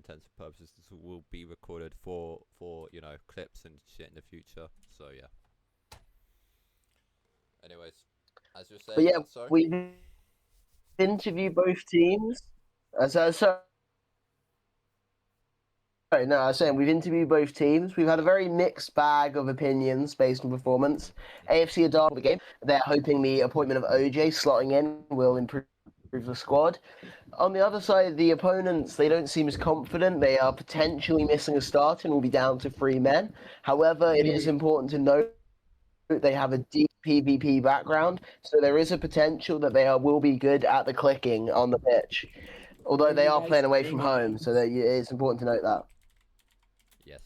intents and purposes, this will be recorded for clips and shit in the future. So yeah. Anyways, as you're But saying, yeah, sorry. we've interviewed both teams. Sorry, no, I was saying we've interviewed both teams. We've had a very mixed bag of opinions based on performance. AFC Audara the game. They're hoping the appointment of OJ slotting in will improve the squad. On the other side, the opponents, they don't seem as confident. They are potentially missing a start and will be down to 3 men. However, it is important to note they have a deep PvP background, so there is a potential that they will be good at the clicking on the pitch. Although Are they you are guys playing away from playing home, so that it's important to note that.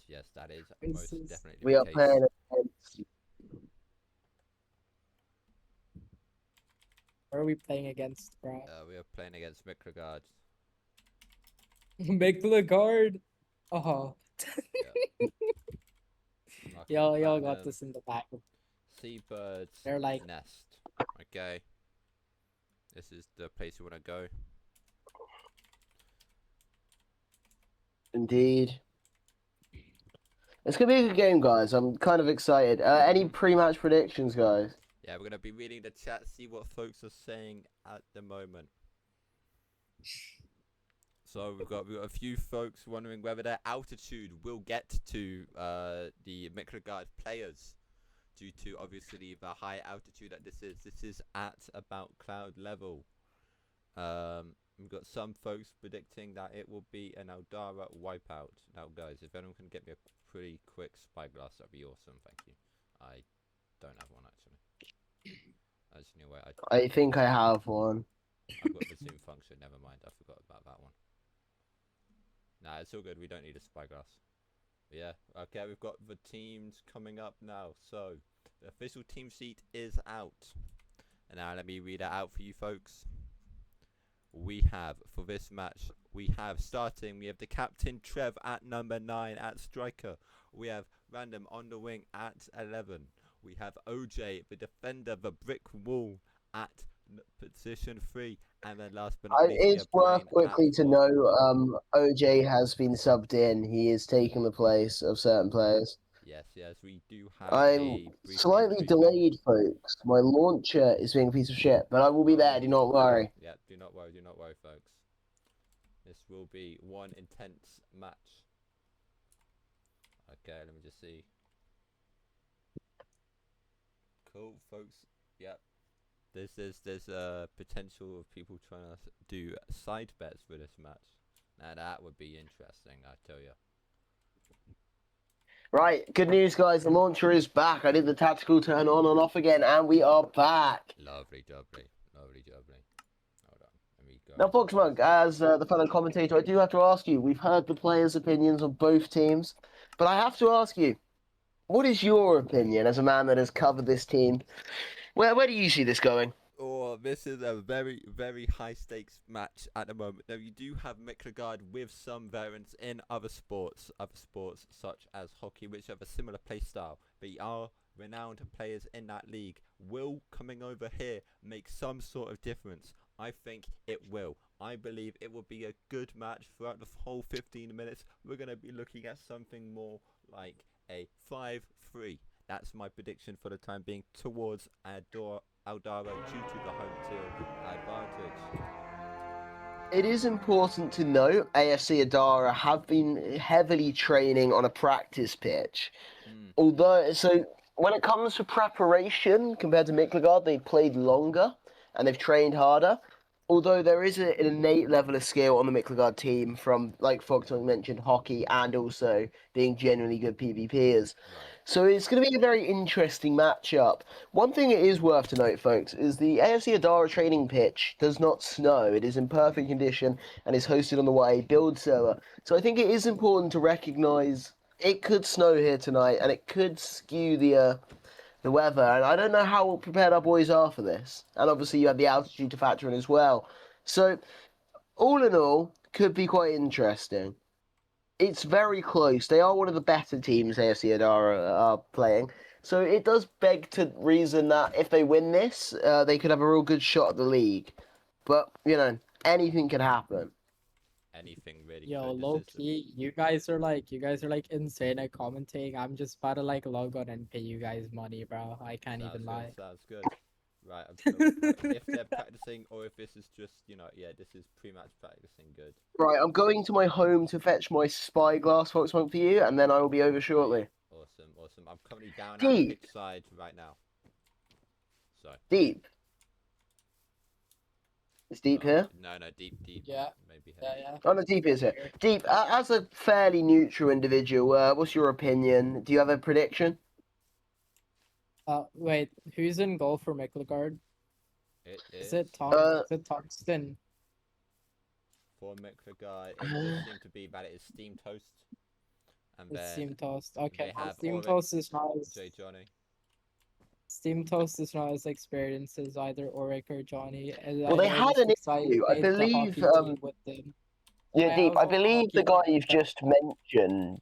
Yes, that is most against? definitely We the are case. playing against. Where are we playing against, bro? We are playing against Miklagard. Miklagard. Oh, y'all got this in the back. Seabirds They're like- Nest. Okay. This is the place you want to go. Indeed. It's going to be a good game, guys. I'm kind of excited. Any pre-match predictions, guys? Yeah, we're going to be reading the chat, see what folks are saying at the moment. So we've got a few folks wondering whether their altitude will get to the Miklagard players due to obviously the high altitude that this is. This is at about cloud level. We've got some folks predicting that it will be an Audara wipeout. Now, guys, if anyone can get me a pretty quick spyglass, that'd be awesome. Thank you. I don't have one actually. I think I have one. I've got the zoom function. Never mind. I forgot about that one. Nah, it's all good. We don't need a spyglass. But yeah. Okay, we've got the teams coming up now. So the official team sheet is out. And now let me read it out for you folks. We have, for this match, we have the captain Trev at number 9 at striker. We have Random on the wing at 11. We have OJ, the defender, the brick wall at position 3. And then last but not least, It's worth quickly to know OJ has been subbed in. He is taking the place of certain players. Yes, we do have I'm slightly delayed, folks. My launcher is being a piece of shit, but I will be there, do not worry. Yeah, do not worry, folks. This will be one intense match. Okay, let me just see. Cool, folks. Yep. There's a potential of people trying to do side bets for this match. Now that would be interesting, I tell you. Right, good news, guys. The launcher is back. I did the tactical turn on and off again, and we are back. Lovely. Hold on, let me go. Now, Foxmonk, as the fellow commentator, I do have to ask you. We've heard the players' opinions on both teams, but I have to ask you, what is your opinion as a man that has covered this team? Where do you see this going? Oh, this is a very, very high stakes match at the moment. Now, you do have Miklagard with some variants in other sports such as hockey, which have a similar play style. But are renowned players in that league. Will coming over here make some sort of difference? I think it will. I believe it will be a good match throughout the whole 15 minutes. We're going to be looking at something more like a 5-3. That's my prediction for the time being towards Audara due to the home field advantage. It is important to note AFC Audara have been heavily training on a practice pitch. Although, so when it comes to preparation compared to Miklagard, they've played longer and they've trained harder. Although there is an innate level of skill on the Miklagard team from, like Fogtong mentioned, hockey and also being genuinely good PvPers. So it's going to be a very interesting matchup. One thing it is worth to note, folks, is the AFC Audara training pitch does not snow. It is in perfect condition and is hosted on the YA build server. So I think it is important to recognise it could snow here tonight and it could skew the weather. And I don't know how prepared our boys are for this. And obviously you have the altitude to factor in as well. So all in all, could be quite interesting. It's very close. They are one of the better teams AFC Audara are playing. So it does beg to reason that if they win this, they could have a real good shot at the league. But, anything could happen. anything really Yo, good. low key, you guys are like insane at commentating. I'm just about to like log on and pay you guys money, bro. I can't even lie. Sounds good. Right, I'm gonna look at if they're practicing or if this is just, yeah, this is pre-match practicing good. Right, I'm going to my home to fetch my spyglass, Foxmonk, for you, and then I will be over shortly. Awesome. I'm currently down at Deep. pitch side right now. So. Deep. Is Deep here? No, deep. Yeah. Maybe here. Yeah. Oh, no, Deep is here. Deep, as a fairly neutral individual, what's your opinion? Do you have a prediction? Wait, who's in goal for Miklagard? It Is is it Thompson? for Miklagard. It does seem to be that it is Steam Toast. And It's then Steam Toast. Okay, they have Steam Toast is not as J Johnny. Steam Toast is not as experienced as either Auric or Johnny. And Well, they had an issue. I believe, with them. yeah, Deep, I believe the guy you've just mentioned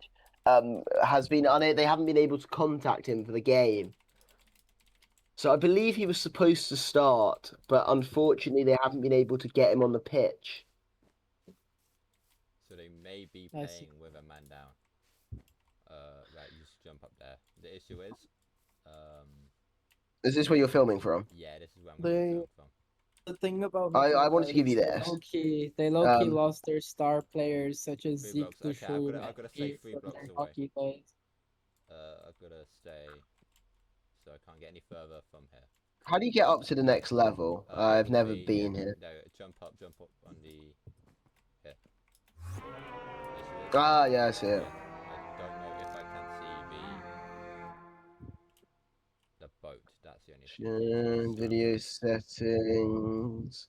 has been they haven't been able to contact him for the game. So I believe he was supposed to start, but unfortunately they haven't been able to get him on the pitch. So they may be playing with a man down. Right, you just jump up there. The issue Is this where you're filming from? yeah, this is where I'm going from. The thing about I wanted to give you Miklagard this. They low key lost their star players such as 3 Zeke blocks. Okay, I've gotta stay 3 from blocks their away. hockey days. I've gotta stay so I can't get any further from here. How do you get up to the next level? I've never been here. No, jump up on the here. Ah, yeah, I see it. I don't know if I can see the boat. That's the only thing. Video settings.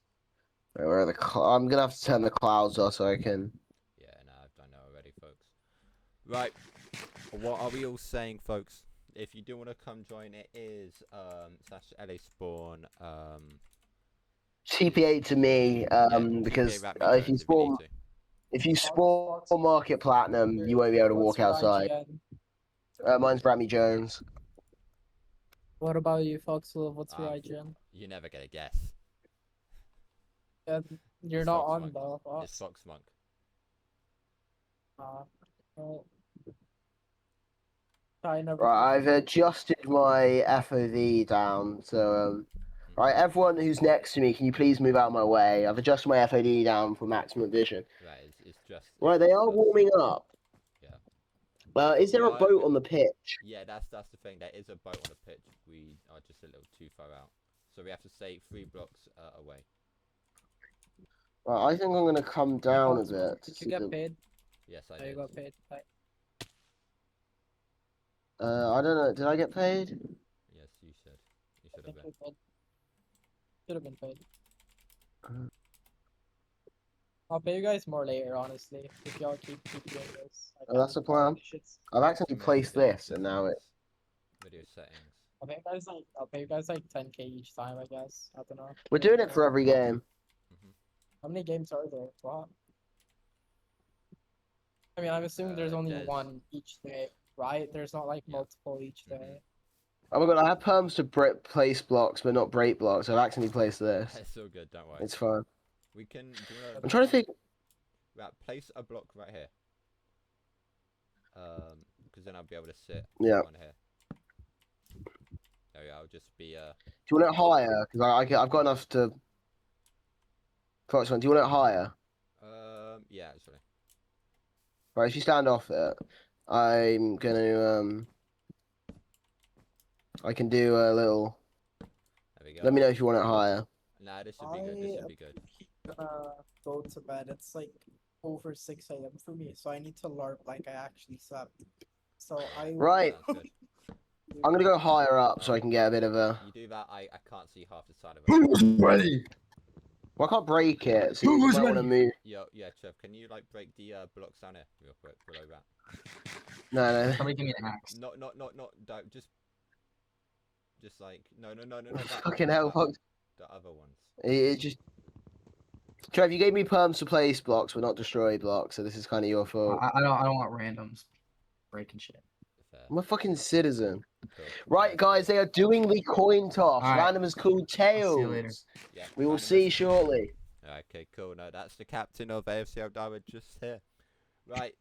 Where are the I'm gonna have to turn the clouds off so I can. Yeah, no, I've done that already, folks. Right, what are we all saying, folks? If you do want to come join, it is /LA Spawn. TPA to me, because if you spawn Market Platinum, you won't be able to walk outside. Mine's Brammy Jones. What about you, Foxwolf? What's your IGN? You never get a guess. You're not on though. It's Foxmonk. Right, I've adjusted my FOV down, so right, everyone who's next to me, can you please move out of my way? I've adjusted my FOV down for maximum vision. Right, it's just. Right, they are warming up. Yeah. Is there a boat on the pitch? Yeah, that's the thing. There is a boat on the pitch. We are just a little too far out, so we have to stay 3 blocks away. Right, I think I'm gonna come down a bit. Did you get paid? Yes, I did. did. You got paid. I don't know. Did I get paid? Yes, you should. You should have been. Should have been paid. I'll pay you guys more later, honestly, if y'all keep doing this. Oh, that's the plan. I've actually placed this, and now it's Video settings. I'll pay you guys like 10k each time, I guess. I don't know. We're doing it for every game. How many games are there? What? I mean, I'm assuming there's only one each day, right? There's not like multiple each day. Oh my god, I have perms to place blocks, but not break blocks. I've actually placed this. It's so good, don't worry. It's fine. We can. I'm trying to think. Right, place a block right here. Because then I'll be able to sit on here. There we go. I'll just be. Do you want it higher? Because I've got enough to. Foxman, do you want it higher? Yeah, actually. Right, if you stand off it, I'm gonna I can do a little. There we go. Let me know if you want it higher. Nah, this should be good. This should be good. I'm gonna go to bed. It's like over 6 a.m. for me, so I need to LARP like I actually slept. So I. Right. I'm gonna go higher up so I can get a bit of a. You do that, I can't see half the side of it. Who's ready? Well, I can't break it, so you might want to move. Yeah, Trev, can you like break the blocks down here real quick below that? No. Somebody give me an axe. Not, just like no. Fucking hell, fuck. The other ones. It just. Trev, you gave me perms to place blocks, but not destroy blocks, so this is kind of your fault. I don't want randoms breaking shit. Fair. I'm a fucking citizen. Cool. Right, guys, they are doing the coin toss. All right. Random is called See you later. Tails. We will see shortly. Okay, cool. No, that's the captain of AFC Audara just here. Right.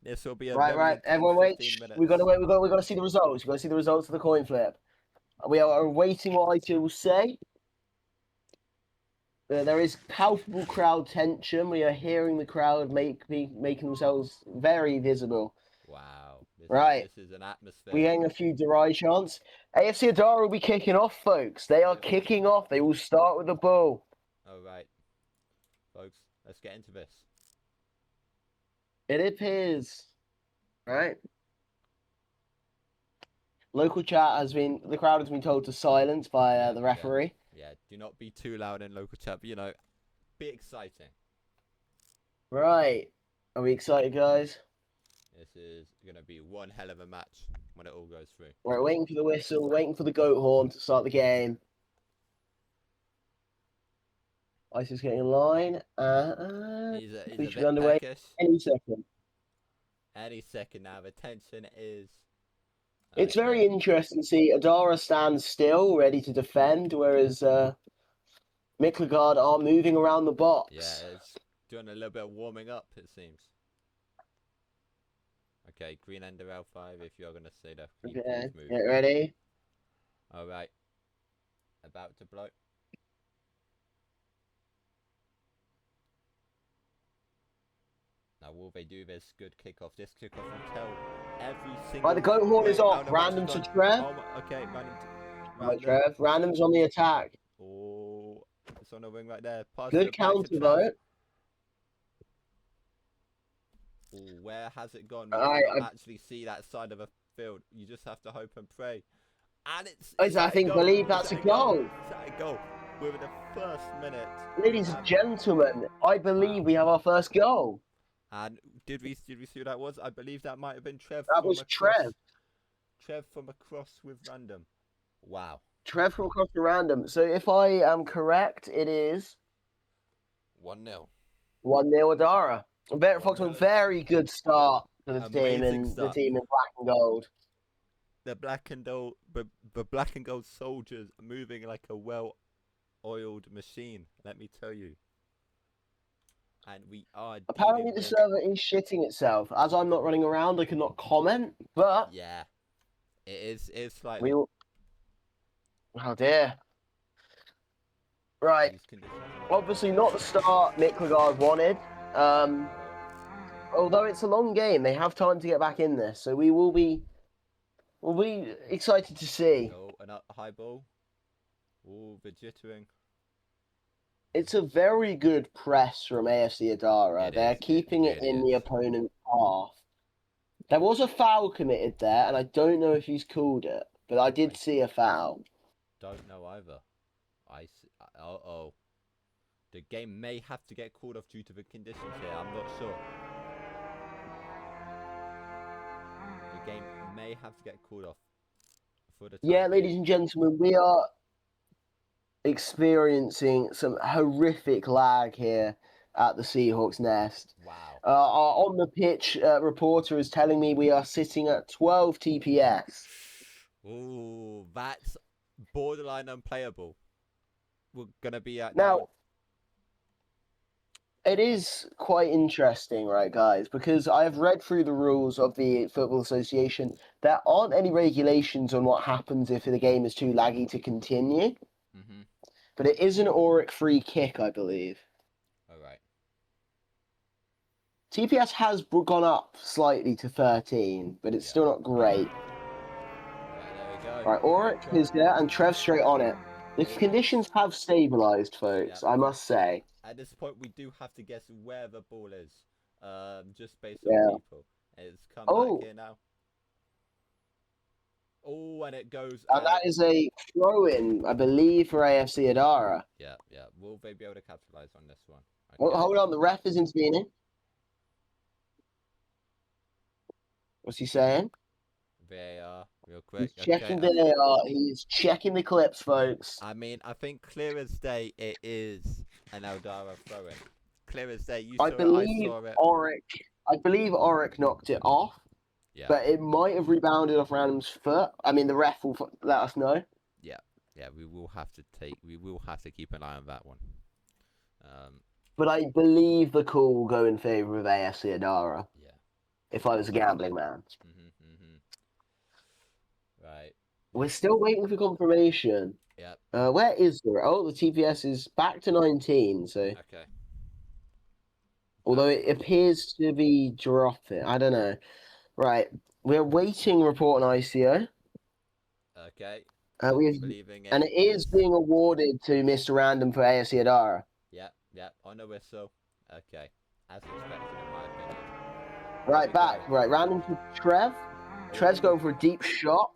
This will be a Right, very right. intense Everyone wait. 15 Shh, minutes. we gotta wait. We gotta see the results. We gotta see the results of the coin flip. We are awaiting what ITO will say. There is palpable crowd tension. We are hearing the crowd making themselves very visible. Wow. Right. This is an atmosphere. We're getting a few dry chants. AFC Audara will be kicking off, folks. They are kicking off. They will start with the ball. Alright. Folks, let's get into this. It appears. Right. Local chat the crowd has been told to silence by the referee. Yeah, do not be too loud in local chat, but, you know, be exciting. Right. Are we excited, guys? This is going to be one hell of a match when it all goes through. We're waiting for the whistle, waiting for the goat horn to start the game. Ice is getting in line. He's a we should bit be underway peckish. any second. Any second now. The tension is... It's very interesting to see Audara stand still, ready to defend, whereas Miklagard are moving around the box. Yeah, it's doing a little bit of warming up, it seems. Okay, green ender L5 if you're going to say that. Okay, get ready. Alright. About to blow. Now, will they do this good kickoff? This kickoff will tell every single... Right, the goat horn is off. Random to Trev. Okay, random to... Right, Trev. Random's on the attack. Oh, it's on the wing right there. Good counter, though. Ooh, where has it gone? We cannot actually see that side of a field. You just have to hope and pray. And it's I believe that's a goal. Is that a goal? We're in the first minute. Ladies and gentlemen, I believe we have our first goal. And did we see who that was? I believe that might have been Trev. That was Trev. Trev from across with random. Wow. Trev from across the random. So if I am correct, it is 1-0. 1-0 Audara. Fox, a very good start for the team in black and gold. The black and gold soldiers are moving like a well-oiled machine. Let me tell you. And we are... Apparently the server is shitting itself. As I'm not running around, I cannot comment, but... Yeah. It's slightly... Oh dear. Right. Obviously not the start Miklagard wanted. Although it's a long game, they have time to get back in this, so we'll be excited to see. Oh, a high ball. Oh, the jittering. It's a very good press from AFC Audara. They're keeping it in the opponent's half. There was a foul committed there, and I don't know if he's called it, but I did see a foul. Don't know either. Uh-oh. The game may have to get called off due to the conditions here. I'm not sure. The game may have to get called off. Yeah, ladies and gentlemen, we are experiencing some horrific lag here at the Seahawks nest. Wow. Our on the pitch reporter is telling me we are sitting at 12 TPS. Ooh, that's borderline unplayable. We're gonna be at now. It is quite interesting, right, guys? Because I have read through the rules of the Football Association. There aren't any regulations on what happens if the game is too laggy to continue. Mm-hmm. But it is an Auric free kick, I believe. All right. TPS has gone up slightly to 13, but it's still not great. Right, there we go. Right, Auric is there, and Trev straight on it. The conditions have stabilised, folks, I must say. At this point, we do have to guess where the ball is, just based on people. It's come back here now. Oh, and it goes... And that is a throw-in, I believe, for AFC Audara. Yeah. Will they be able to capitalise on this one? Okay. Well, hold on, the ref is intervening. What's he saying? VAR, real quick. He's checking VAR. He's checking the clips, folks. I mean, I think clear as day it is an Audara throw-in. Clear as day. You saw it, I saw it. I believe Auric knocked it off. Yeah. But it might have rebounded off Random's foot. I mean, the ref will let us know. Yeah. We will have to keep an eye on that one. but I believe the call will go in favour of AFC Adara. Yeah. If I was a gambling man. Right. We're still waiting for confirmation. Yep. Where is there? Oh, the TPS is back to 19. So, Okay. although it appears to be dropping, I don't know. Right, we're waiting report on ICO. Okay. And it is being awarded to Mr. Random for AFC Adara. Yep. On a whistle. Okay. As expected, in my opinion. Right, back. Right, random for Trev. Trev's going for a deep shot.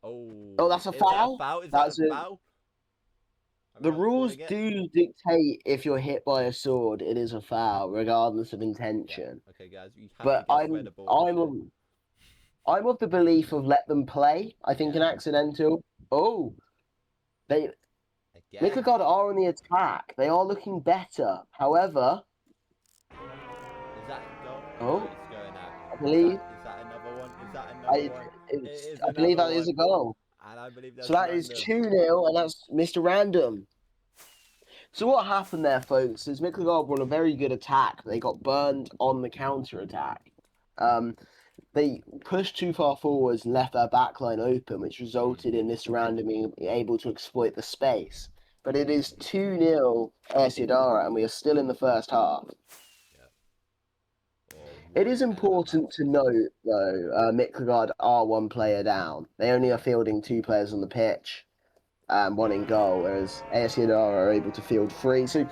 Oh, that's a is foul? That a foul? Is That's that a it. foul? The rules do dictate if you're hit by a sword, it is a foul, regardless of intention. Yeah. Okay, guys, we have But to guess where the ball is. I'm of the belief of let them play. I think an accidental. Oh, they Miklagard are on the attack. They are looking better. However, Is that a goal? Oh, It's going out. I believe. Is that another one? Is that another one? I believe that is a goal. And I believe that's So that is 2-0, and that's Mr. Random. So what happened there, folks, is Miklagard won a very good attack. They got burned on the counter-attack. They pushed too far forwards and left their backline open, which resulted in Mr. Random being able to exploit the space. But it is 2-0 Audara, and we are still in the first half. It is important to note, though, Miklagard are one player down. They only are fielding 2 players on the pitch, 1 in goal, whereas AFC Audara are able to field 3. So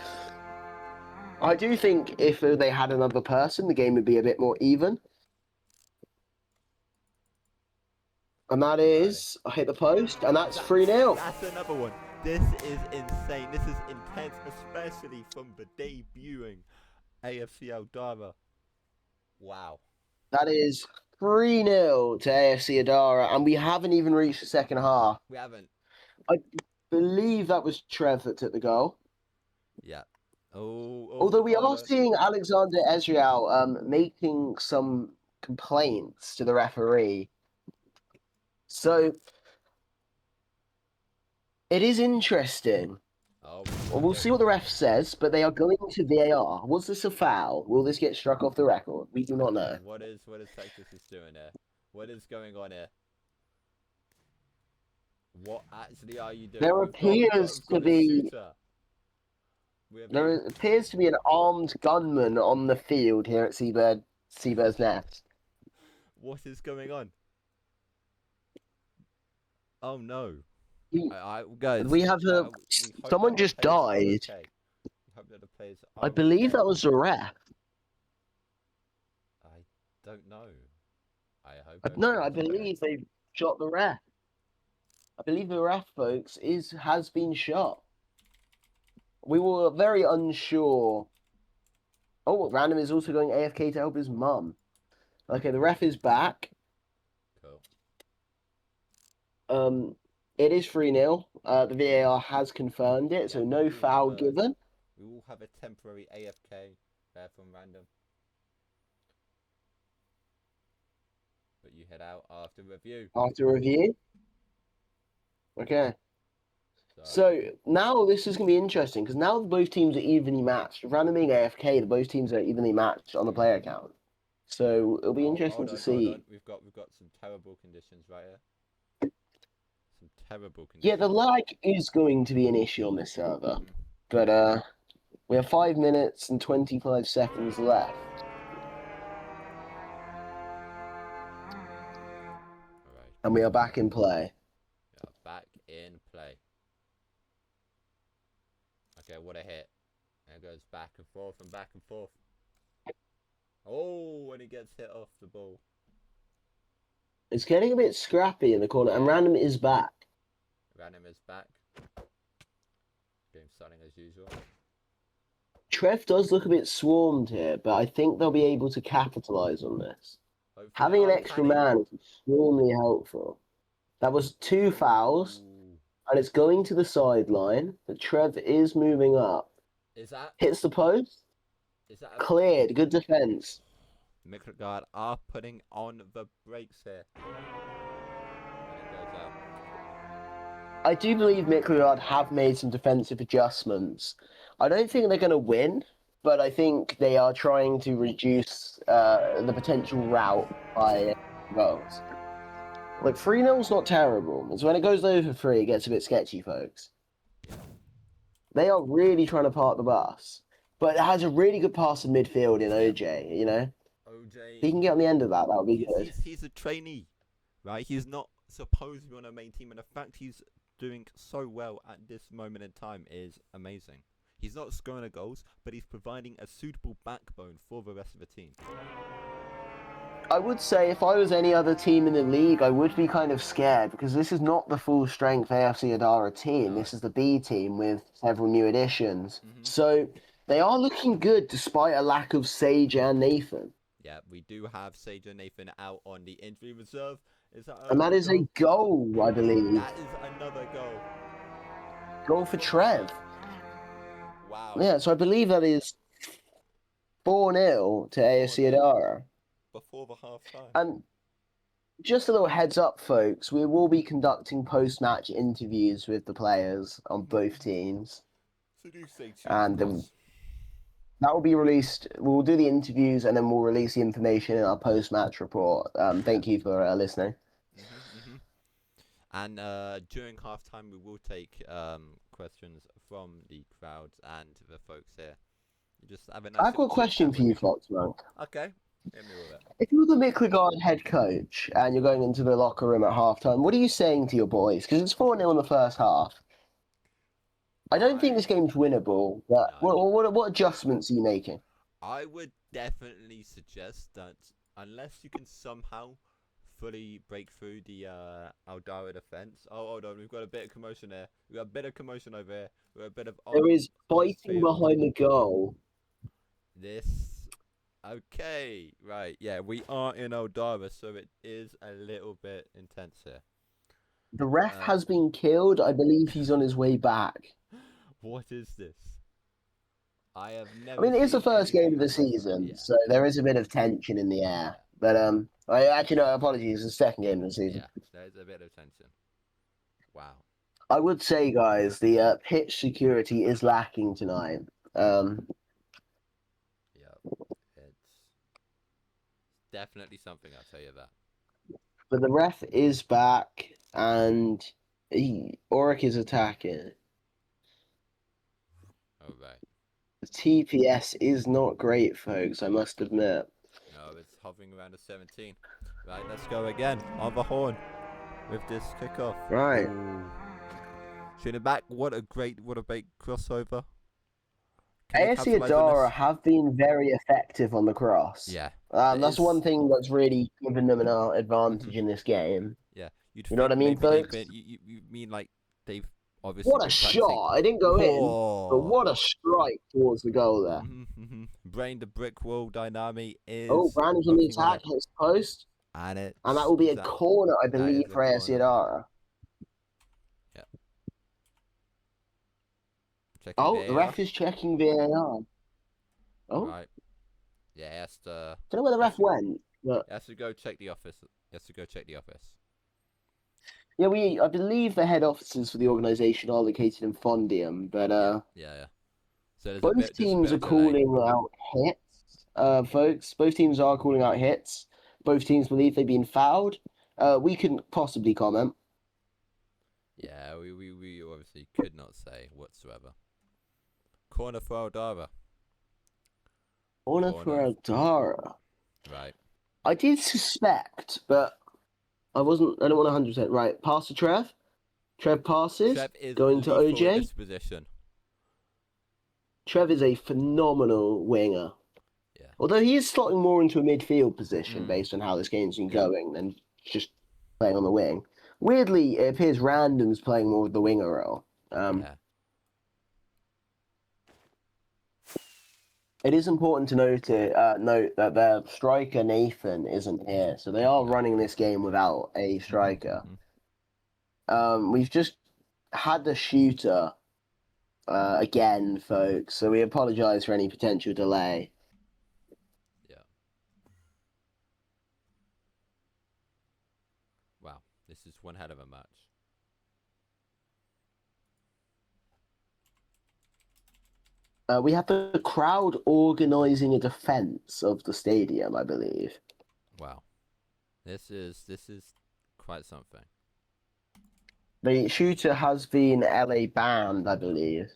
I do think if they had another person, the game would be a bit more even. And that is, I hit the post, and that's 3-0. That's another one. This is insane. This is intense, especially from the debuting AFC Audara. Wow. That is 3-0 to AFC Audara, and we haven't even reached the second half. We haven't. I believe that was Trev that took the goal. Yeah. Although we are seeing Alexander Ezreal making some complaints to the referee. So it is interesting. Well, we'll see what the ref says, but they are going to VAR. Was this a foul? Will this get struck off the record? We do not know. What is Texas doing here? What is going on here? What actually are you doing? There appears to be an armed gunman on the field here at Seabird's Nest. What is going on? Oh no. Guys, we have someone just died. I believe that was a ref. I don't know. I believe they shot the ref. I believe the ref, folks, has been shot. We were very unsure. Oh, Random is also going AFK to help his mum. Okay, the ref is back. Cool. It is 3-0. The VAR has confirmed it, so no foul given. We will have a temporary AFK there from Random. But you head out after review. Okay. So now this is going to be interesting, because now both teams are evenly matched. With Random being AFK, both teams are evenly matched on the player account. So it'll be interesting to see. Hold on. We've got some terrible conditions right here. Some terrible conditions. Yeah, the lag is going to be an issue on this server. But we have 5 minutes and 25 seconds left. Alright. And we are back in play. Okay, what a hit. And it goes back and forth and back and forth. Oh, when he gets hit off the ball. It's getting a bit scrappy in the corner, and Random is back. Game starting as usual. Trev does look a bit swarmed here, but I think they'll be able to capitalise on this. Hopefully. Having an extra man is extremely helpful. That was 2 fouls, and it's going to the sideline, but Trev is moving up. Hits the post. Cleared. Good defence. Miklagard are putting on the brakes here. And it goes out. I do believe Miklagard have made some defensive adjustments. I don't think they're going to win, but I think they are trying to reduce the potential rout by goals. Like 3-0's not terrible. It's when it goes over 3, it gets a bit sketchy, folks. They are really trying to park the bus. But it has a really good pass in midfield in OJ, you know? OJ, If he can get on the end of that, that would be good. he's a trainee, right? He's not supposed to be on a main team, and the fact he's doing so well at this moment in time is amazing. He's not scoring the goals, but he's providing a suitable backbone for the rest of the team. I would say if I was any other team in the league, I would be kind of scared because this is not the full strength AFC Audara team. No. This is the B team with several new additions. Mhm. So they are looking good despite a lack of Sage and Nathan. Yeah, we do have Sage and Nathan out on the injury reserve. Is that And that is a goal, I believe. That is another goal. Goal for Trev. Wow. Yeah, so I believe that is 4-0 to AFC Audara. Before the half time. And just a little heads up, folks, we will be conducting post-match interviews with the players on both teams. So do stay tuned. And that will be released. We'll do the interviews and then we'll release the information in our post-match report. Thank you for listening. And during halftime, we will take questions from the crowds and the folks here. You just have a nice I've got a question for you, Foxmonk. Okay. Hit me with it. If you're the Miklagard head coach and you're going into the locker room at halftime, what are you saying to your boys? Because it's 4-0 in the first half. I don't think this game's winnable, but No. what adjustments are you making? I would definitely suggest that unless you can somehow fully break through the Audara defense. Oh, hold on, we've got a bit of commotion here. We've got a bit of commotion over here. We've got a bit of There is fighting field. behind the goal. Okay, right, yeah, we are in Audara, so it is a little bit intense here. The ref has been killed. I believe he's on his way back. What is this? I have never. I mean, it is the seen first game anything of the like this. season, Yeah. so there is a bit of tension in the air. But I actually no apologies. It's the second game of the season. Yeah, there's a bit of tension. Wow. I would say, guys, the pitch security is lacking tonight. Yeah, it's definitely something. I'll tell you that. But the ref is back, and Auric is attacking. All right. The TPS is not great, folks. I must admit. No, it's hovering around a 17. Right, let's go again on the horn with this kickoff. Right. Shooting back. What a great crossover. AFC Audara have been very effective on the cross. Yeah. That's one thing that's really given them an advantage in this game. Yeah. You know what I mean, folks? You mean like they've obviously. What a shot! I didn't go in, but what a strike towards the goal there. Brain the brick wall dynamic is. Oh, Brandon's on the attack, hits the post. And that will be a corner, I believe, for AFC Audara. Yeah. Oh, the ref is checking VAR. Oh. Right. Yeah, he has to. Don't know where the ref went. But... He has to go check the office. Yeah, I believe the head offices for the organisation are located in Fondium, but Yeah. So both teams are calling out hits, folks. Both teams are calling out hits. Both teams believe they've been fouled. We couldn't possibly comment. Yeah, we obviously could not say whatsoever. Corner for Audara. Corner for Audara. Right. I did suspect, but I don't want 100%. Right, pass to Trev. Trev passes. Trev is going to lethal in OJ. this position. Trev is a phenomenal winger. Yeah. Although he is slotting more into a midfield position based on how this game's been going than just playing on the wing. Weirdly, it appears Random's playing more of the winger role. Yeah. It is important to note that their striker Nathan isn't here, so they are running this game without a striker. We've just had the shooter again, folks, so we apologise for any potential delay. Yeah. Wow, this is one hell of a match. We have the crowd organising a defence of the stadium, I believe. Wow, this is quite something. The shooter has been LA banned, I believe.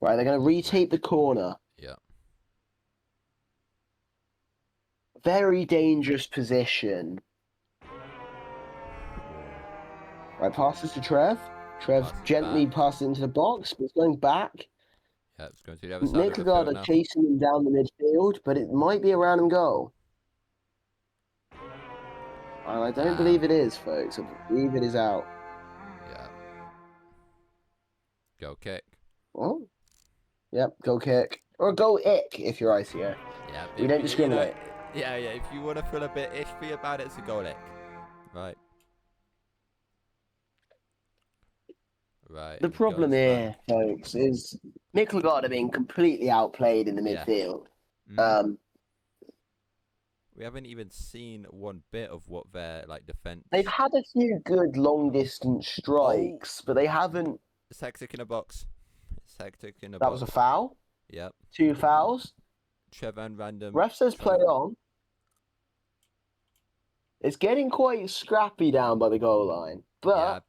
Right, they're going to retake the corner. Yeah. Very dangerous position. Right, passes to Trev. Trev Passes gently back. passes into the box, but it's going back. Yeah, it's going to the other side of the Miklagard field are now. chasing him down the midfield, but it might be a random goal. And I don't believe it is, folks. I believe it is out. Yeah. Go kick. Oh, yep, goal kick. Or goal ick if you're ICO. Yeah. We don't discriminate. Yeah. If you want to feel a bit iffy about it, it's a goal lick. Right. Right. The problem here, folks, is Miklagard are being completely outplayed in the Yeah. midfield. We haven't even seen one bit of what their defense. They've had a few good long distance strikes, but they haven't. It's hectic in a box. That was a foul. Yep. 2 fouls. Trevor and random. Ref says play on. It's getting quite scrappy down by the goal line, but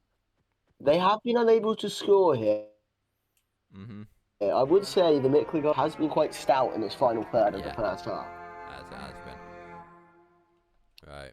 they have been unable to score here. I would say the Miklagard has been quite stout in this final third of the first half. As it has been. Right.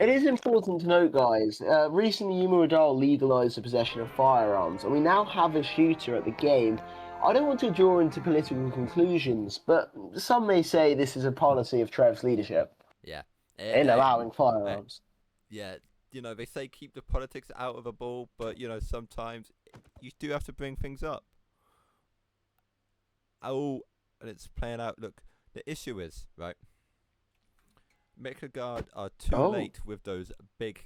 It is important to note, guys, recently Audara legalised the possession of firearms, and we now have a shooter at the game. I don't want to draw into political conclusions, but some may say this is a policy of Trev's leadership. Yeah. In allowing firearms. Yeah, they say keep the politics out of a ball, but, sometimes you do have to bring things up. Oh, and it's playing out. Look, the issue is, right, Miklagard are too late with those big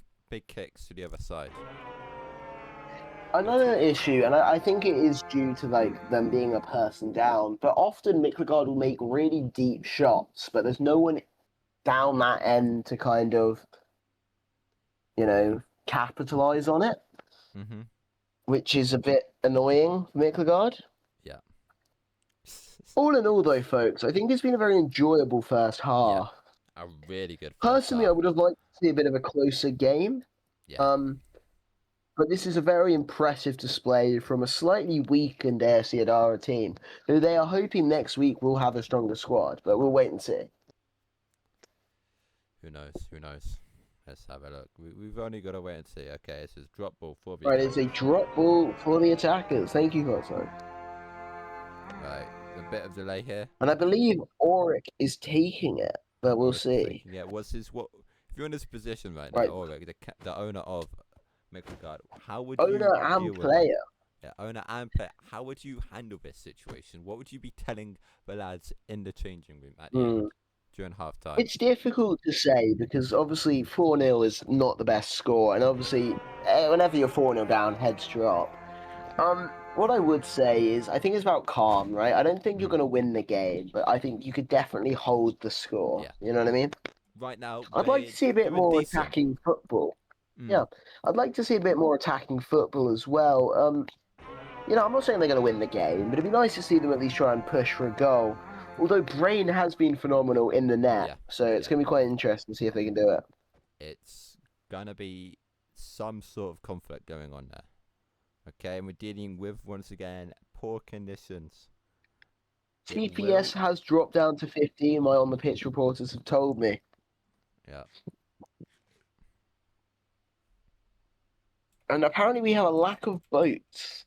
kicks to the other side. Another issue, and I think it is due to them being a person down, but often Miklagard will make really deep shots, but there's no one down that end to kind of, capitalize on it, which is a bit annoying for Miklagard. Yeah. All in all, though, folks, I think it's been a very enjoyable first half. Yeah, a really good. Personally, I would have liked to see a bit of a closer game. Yeah. But this is a very impressive display from a slightly weakened AFC Audara team, who they are hoping next week will have a stronger squad, but we'll wait and see. Who knows? Let's have a look. We've only got to wait and see. Okay, this is drop ball for the Right, it's a drop ball for the attackers. Thank you, Cosmo. Right, a bit of delay here. And I believe Auric is taking it, but we'll see. Yeah, if you're in this position right now, Auric, the owner of Miklagard, how would you owner and player? Yeah, owner and player. How would you handle this situation? What would you be telling the lads in the changing room at the end, during half time? It's difficult to say because obviously 4-0 is not the best score, and obviously whenever you're 4-0 down, heads drop. What I would say is I think it's about calm, right? I don't think you're going to win the game, but I think you could definitely hold the score. Yeah. You know what I mean? Right now, I'd like to see a bit more attacking football. Yeah, I'd like to see a bit more attacking football as well. I'm not saying they're going to win the game, but it'd be nice to see them at least try and push for a goal. Although Brain has been phenomenal in the net, so it's going to be quite interesting to see if they can do it. It's going to be some sort of conflict going on there. Okay, and we're dealing with, once again, poor conditions. TPS has dropped down to 50, my on-the-pitch reporters have told me. Yeah. And apparently we have a lack of boats.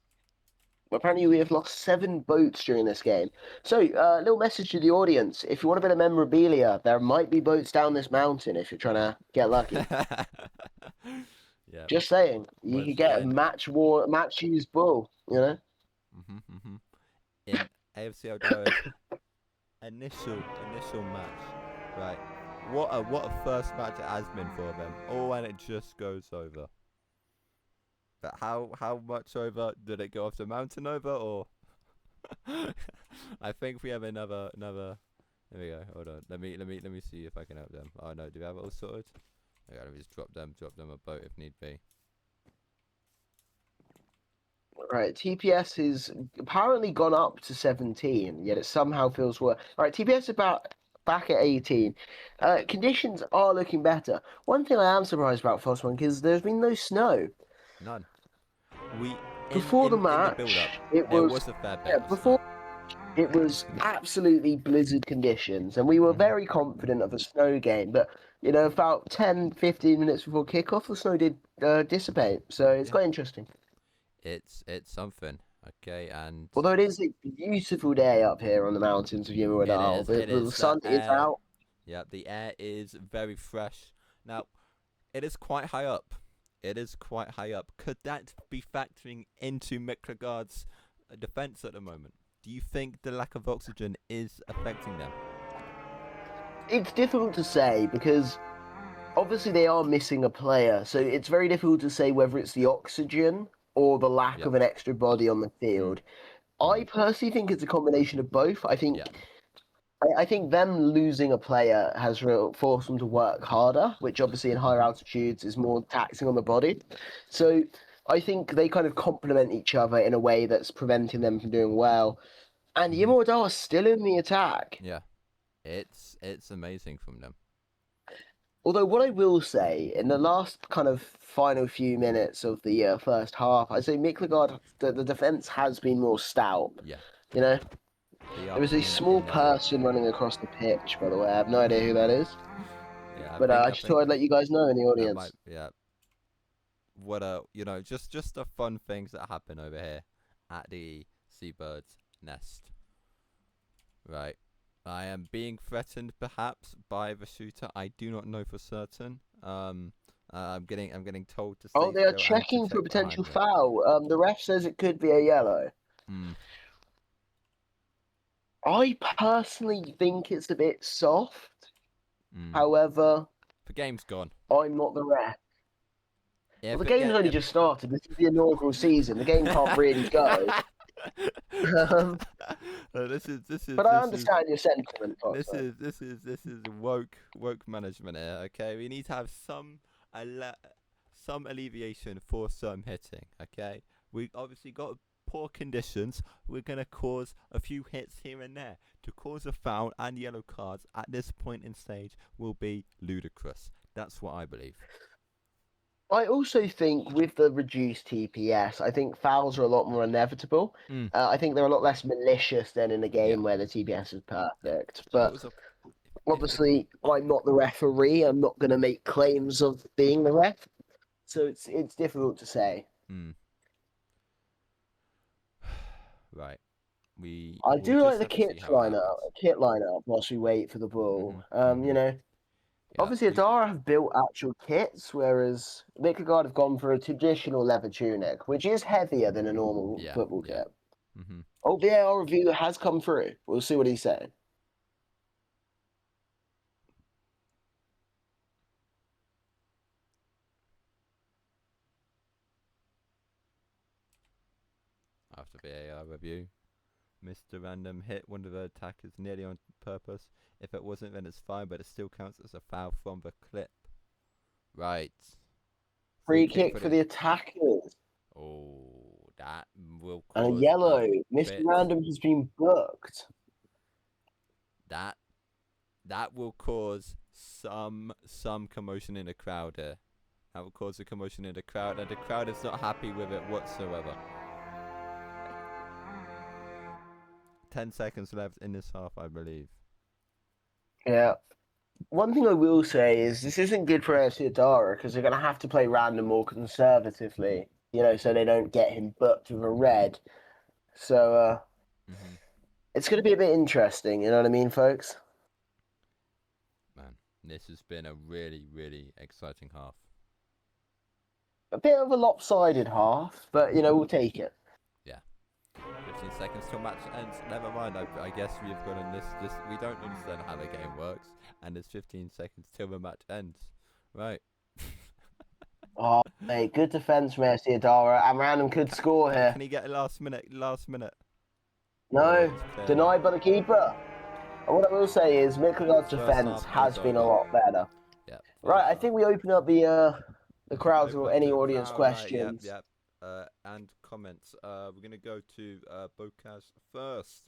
Apparently we have lost 7 boats during this game. So, a little message to the audience. If you want a bit of memorabilia, there might be boats down this mountain if you're trying to get lucky. Yeah. Just saying. You could get a match-used bull, In AFC Audara's initial match, right? What a first match it has been for them. Oh, and it just goes over. But how much over? Did it go off the mountain over, or? I think we have another There we go. Hold on. Let me see if I can help them. Oh no, do we have it all sorted? Okay, let me just drop them a boat if need be. Right, TPS is apparently gone up to 17, yet it somehow feels worse. Right, TPS is back at 18. Conditions are looking better. One thing I am surprised about Frostmonk is there's been no snow. None. We Before the in match, the build-up, it there was was a fair bit yeah, of before snow. it was absolutely blizzard conditions, and we were very confident of a snow game. But about 10, 15 minutes before kickoff, the snow did dissipate. So it's quite interesting. It's something. Okay, and Although it is a beautiful day up here on the mountains of Audara, the sun is out. Yeah, the air is very fresh. Now, it is quite high up. Could that be factoring into Miklagard's defense at the moment? Do you think the lack of oxygen is affecting them? It's difficult to say because obviously they are missing a player, so it's very difficult to say whether it's the oxygen or the lack of an extra body on the field. I personally think it's a combination of both. I think them losing a player has forced them to work harder, which obviously in higher altitudes is more taxing on the body. So I think they kind of complement each other in a way that's preventing them from doing well. And Yimordal is still in the attack. Yeah, it's amazing from them. Although what I will say, in the last kind of final few minutes of the first half, I say Miklagard, the defense has been more stout. Yeah. There was a small person running across the pitch, by the way. I have no idea who that is. Yeah, but I just thought I'd let you guys know in the audience. What just the fun things that happen over here at the Seabird's Nest. Right. I am being threatened perhaps by the shooter. I do not know for certain. I'm getting told to stay Oh, they are still and to checking for a check potential behind foul. The ref says it could be a yellow. I personally think it's a bit soft. However, the game's gone. I'm not the ref. Yeah, well, the game's only just started. This is the inaugural season. The game can't really go. But I understand your sentiment. This is woke management here. Okay, we need to have some alleviation for some hitting. Okay, we obviously got poor conditions. We're gonna cause a few hits here and there. To cause a foul and yellow cards at this point in stage will be ludicrous. That's what I believe. I also think with the reduced TPS, I think fouls are a lot more inevitable. I think they're a lot less malicious than in a game where the TPS is perfect. But obviously, I'm not the referee. I'm not going to make claims of being the ref. So it's difficult to say. Right. I do like the kit lineup whilst we wait for the ball. Obviously, Audara have built actual kits, whereas Miklagard have gone for a traditional leather tunic, which is heavier than a normal football kit. Oh, the AR review has come through. We'll see what he's saying. After VAR review, Mr. Random hit one of the attackers nearly on purpose. If it wasn't, then it's fine, but it still counts as a foul from the clip. Right. Free kick for the attackers. Oh, that will cause and a yellow. Mr. Random has been booked. That will cause some commotion in the crowd here. That will cause a commotion in the crowd, and the crowd is not happy with it whatsoever. 10 seconds left in this half, I believe. Yeah. One thing I will say is this isn't good for AFC Audara because they're going to have to play Random more conservatively, so they don't get him booked with a red. So it's going to be a bit interesting, you know what I mean, folks? Man, this has been a really, really exciting half. A bit of a lopsided half, but, we'll take it. 15 seconds till match ends. Never mind. I guess we've got in this. We don't understand how the game works, and there's 15 seconds till the match ends. Right. Oh, mate, good defense from AFC Audara, and Random could score here. Can he get a last minute? No, denied by the keeper. What I will say is Miklagard's First defense half has is been a over. lot better. Yeah. Right, I think we open up the crowd Open to up any to the audience crowd, questions. Right, yep. And comments. We're gonna go to Bokaj first.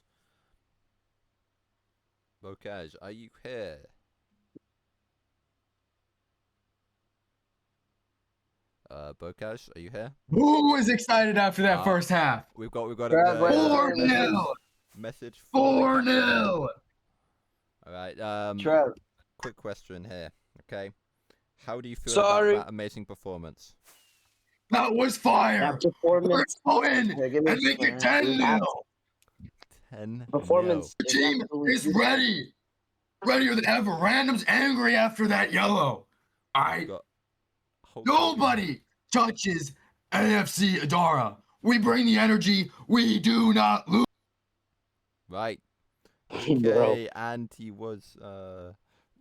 Bokaj, are you here? Bokaj, are you here? Who was excited after that first half? We've got Trev, wait, a 4-0. message from the captain. 4-0. All right. Trev, Quick question here. Okay. How do you feel Sorry. about that amazing performance? That was fire. That performance. Let's go in here, give me and make it 10-0. 10 Performance. The team is ready. Readier than ever. Random's angry after that yellow. Nobody touches AFC Audara. We bring the energy. We do not lose. Right. Bro. Okay, and he was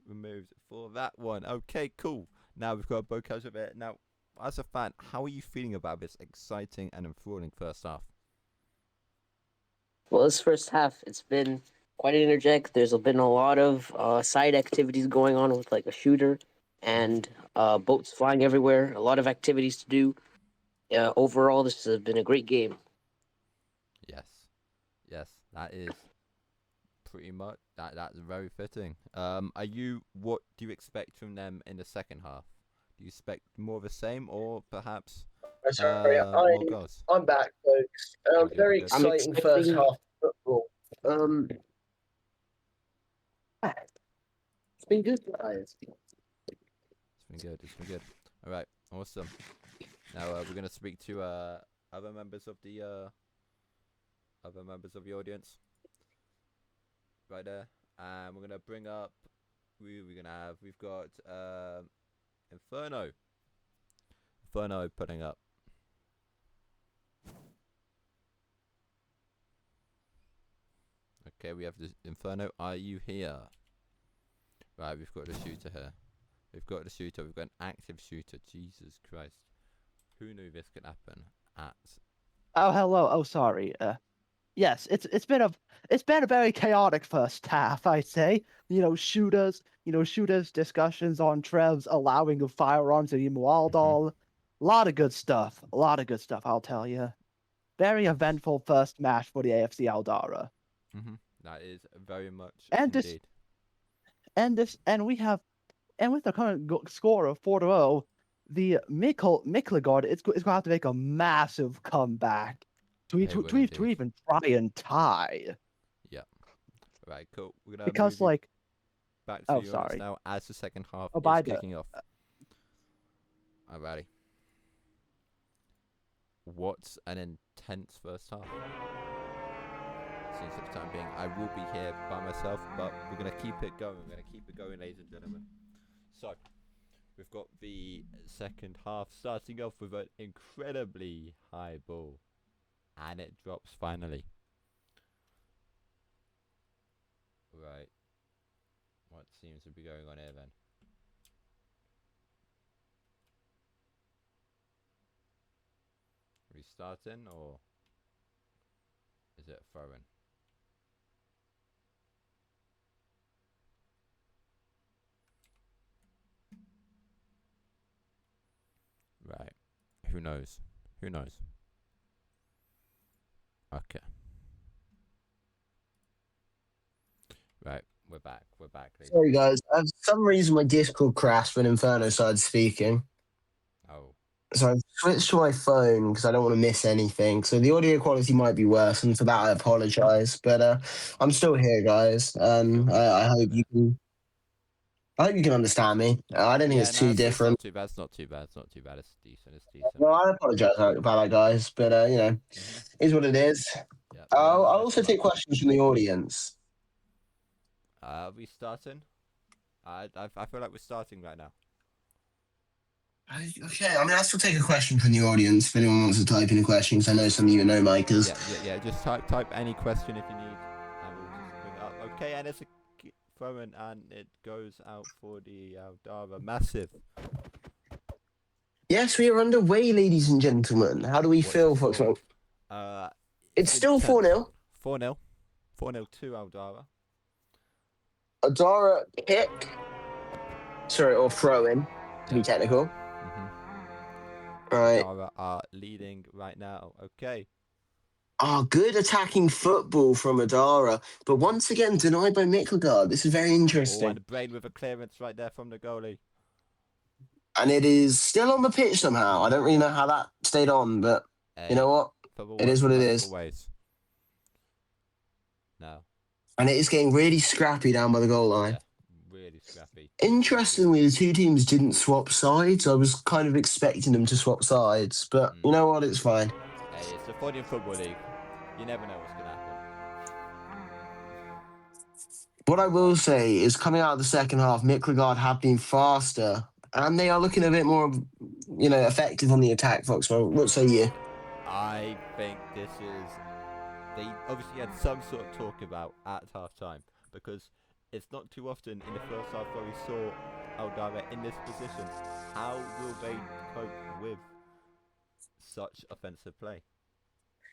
removed for that one. Okay, cool. Now we've got Bokaj of it. Now, as a fan, how are you feeling about this exciting and enthralling first half? Well, this first half, it's been quite energetic. There's been a lot of side activities going on with like a shooter and boats flying everywhere. A lot of activities to do. Overall, this has been a great game. Yes, that is pretty much that's very fitting. What do you expect from them in the second half? Do you expect more of the same, or perhaps sorry, more goals? I'm back, folks. Okay, Very good. exciting first expecting- half of football. It's been good, guys. It's been good. All right, awesome. Now we're gonna speak to other members of the audience. Right there, and we're gonna bring up. We've got Inferno. Inferno putting up. Okay, we have the Inferno. Are you here? Right, we've got the shooter here. We've got an active shooter. Jesus Christ. Who knew this could happen at... Oh, hello. Oh, sorry. Yes, it's been a very chaotic first half, I'd say. Shooters discussions on Trev's allowing of firearms in Waldall. A lot of good stuff. I'll tell you. Very eventful first match for the AFC Audara. That is very much And indeed. With the current score of 4-0, the Miklagard is going to have to make a massive comeback to even try and tie. Right, cool. We're gonna Because move like, back to oh, yours sorry. now as the second half Oh, is by kicking off. Alrighty. What's an intense first half? Since for the time being, I will be here by myself, but we're gonna keep it going. Ladies and gentlemen. So, we've got the second half starting off with an incredibly high ball, and it drops finally. Right. What seems to be going on here then? Restarting, or is it throwing? Right. Who knows? Okay. Right, we're back. Ladies. Sorry, guys. For some reason, my Discord crashed when Inferno started speaking. Oh. So I've switched to my phone because I don't want to miss anything. So the audio quality might be worse, and for that I apologize. But I'm still here, guys. I hope you can. I hope you can understand me. I don't think it's too different. It's not too bad. It's decent. Well, I apologize about that, guys. But is what it is. Yeah, I'll also take questions from the audience. Are we starting? I feel like we're starting right now. Okay, I'll still take a question from the audience if anyone wants to type in a question, because I know some of you know micers. Yeah. Just type any question if you need, and we'll just bring it up. Okay, and it's a throw-in, and it goes out for the Audara. Massive. Yes, we are underway, ladies and gentlemen. How do we feel, folks? It's still 4-0. 4-0 to Audara. Audara kick. Sorry, or throw in, to be technical. Right. Audara are leading right now. Okay. Oh, good attacking football from Audara, but once again denied by Miklagard. This is very Oh, interesting. and Brain with a clearance right there from the goalie. And it is still on the pitch somehow. I don't really know how that stayed on, but you know what? It is what it is. Ways. No. And it is getting really scrappy down by the goal line. Yeah, really scrappy. Interestingly, the two teams didn't swap sides. I was kind of expecting them to swap sides, but you know what? It's fine. Hey, it's the Freudian Football League. You never know what's going to happen. What I will say is coming out of the second half, Miklagard have been faster, and they are looking a bit more, effective on the attack, Foxwell. What say you? I think this is... They obviously had some sort of talk about at half-time, because it's not too often in the first half where we saw Audara in this position. How will they cope with such offensive play?